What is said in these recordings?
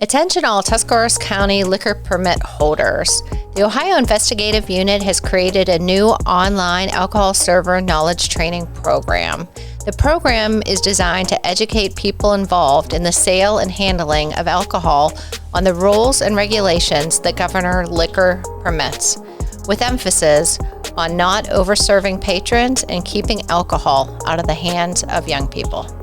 Attention all Tuscarawas County liquor permit holders. The Ohio Investigative Unit has created a new online alcohol server knowledge training program. The program is designed to educate people involved in the sale and handling of alcohol on the rules and regulations that govern liquor permits, with emphasis on not over-serving patrons and keeping alcohol out of the hands of young people.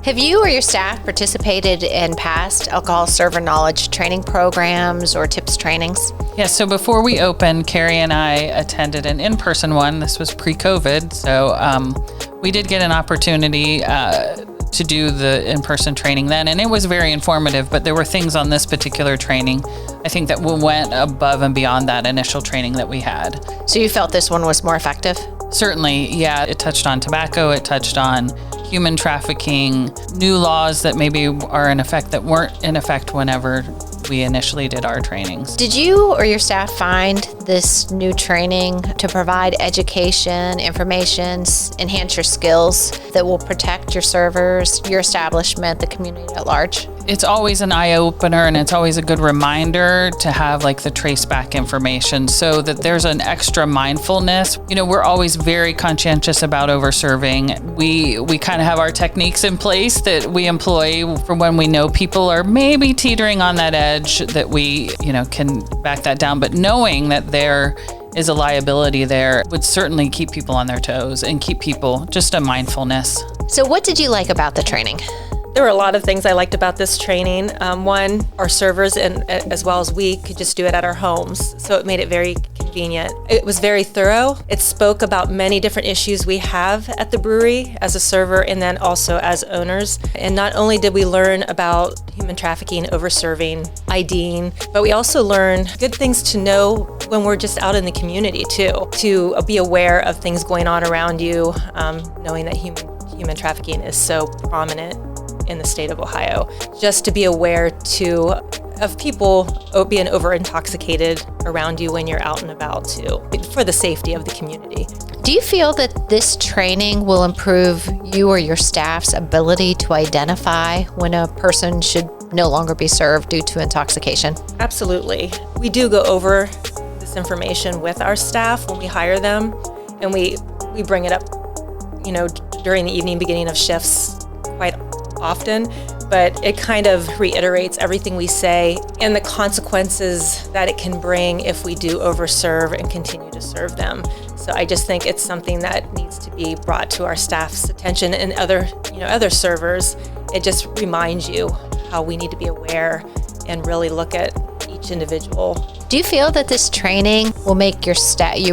Have you or your staff participated in past alcohol server knowledge training programs or tips trainings? Yeah, so before we opened, Carrie and I attended an in-person one. This was pre-COVID, so we did get an opportunity to do the in-person training then, and it was very informative, but there were things on this particular training, I think, that went above and beyond that initial training that we had. So you felt this one was more effective? Certainly, yeah. It touched on tobacco, it touched on human trafficking, new laws that maybe are in effect that weren't in effect whenever we initially did our trainings. Did you or your staff find this new training to provide education, information, enhance your skills that will protect your servers, your establishment, the community at large? It's always an eye-opener, and it's always a good reminder to have like the traceback information so that there's an extra mindfulness. You know, we're always very conscientious about over-serving. We kind of have our techniques in place that we employ for when we know people are maybe teetering on that edge, that we, can back that down. But knowing that there is a liability there would certainly keep people on their toes and keep people just a mindfulness. So what did you like about the training? There were a lot of things I liked about this training. One, our servers and as well as we could just do it at our homes, so it made it very convenient. It was very thorough. It spoke about many different issues we have at the brewery as a server and then also as owners. And not only did we learn about human trafficking, over-serving, IDing, but we also learned good things to know when we're just out in the community too, to be aware of things going on around you, knowing that human trafficking is so prominent in the state of Ohio, just to be aware of people being over-intoxicated around you when you're out and about too, for the safety of the community. Do you feel that this training will improve you or your staff's ability to identify when a person should no longer be served due to intoxication? Absolutely. We do go over this information with our staff when we hire them, and we bring it up, during the evening, beginning of shifts quite often, but it kind of reiterates everything we say and the consequences that it can bring if we do overserve and continue to serve them. So I just think it's something that needs to be brought to our staff's attention and other servers. It just reminds you how we need to be aware and really look at each individual. Do you feel that this training will make you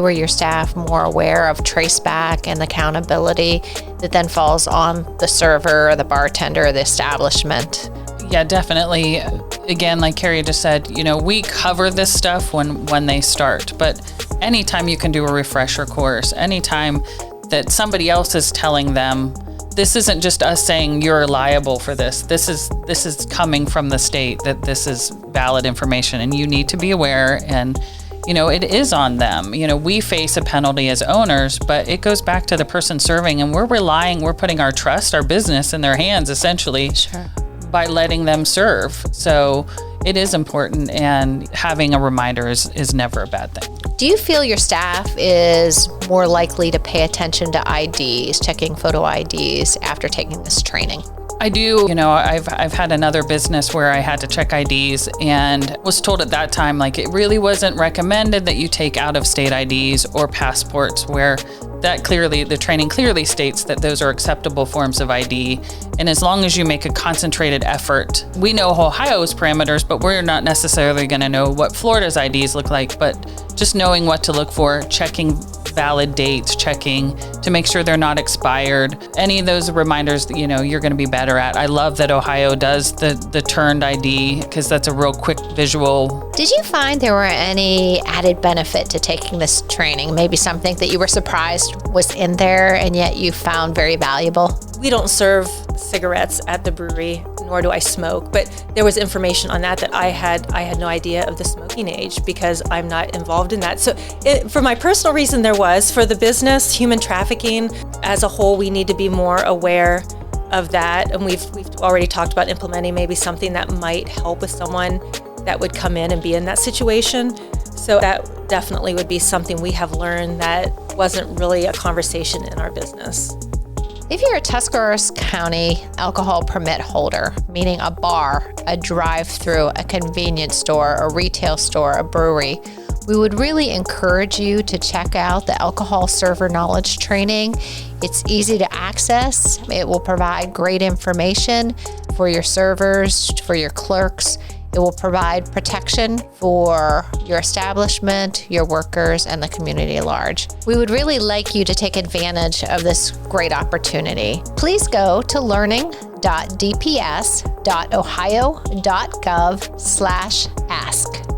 or your staff more aware of traceback and accountability that then falls on the server or the bartender or the establishment? Yeah, definitely. Again, like Carrie just said, we cover this stuff when they start, but anytime you can do a refresher course, anytime that somebody else is telling them, this isn't just us saying you're liable for this. This is coming from the state, that this is valid information and you need to be aware, and it is on them. We face a penalty as owners, but it goes back to the person serving, and we're putting our trust, our business in their hands essentially. Sure. By letting them serve. So it is important, and having a reminder is never a bad thing. Do you feel your staff is more likely to pay attention to IDs, checking photo IDs after taking this training? I do. I've had another business where I had to check IDs and was told at that time, it really wasn't recommended that you take out of state IDs or passports, where the training clearly states that those are acceptable forms of ID. And as long as you make a concentrated effort, we know Ohio's parameters, but we're not necessarily going to know what Florida's IDs look like, but just knowing what to look for, checking valid dates, checking to make sure they're not expired. Any of those reminders, you're going to be better at. I love that Ohio does the turned ID, because that's a real quick visual. Did you find there were any added benefit to taking this training? Maybe something that you were surprised was in there and yet you found very valuable? We don't serve cigarettes at the brewery, nor do I smoke, but there was information on that I had no idea of the smoking age, because I'm not involved in that. So for my personal reason, there was. For the business, human trafficking as a whole, we need to be more aware of that. And we've already talked about implementing maybe something that might help with someone that would come in and be in that situation. So that definitely would be something we have learned that wasn't really a conversation in our business. If you're a Tuscarawas County alcohol permit holder, meaning a bar, a drive-through, a convenience store, a retail store, a brewery, we would really encourage you to check out the alcohol server knowledge training. It's easy to access. It will provide great information for your servers, for your clerks. It will provide protection for your establishment, your workers, and the community at large. We would really like you to take advantage of this great opportunity. Please go to learning.dps.ohio.gov/ask.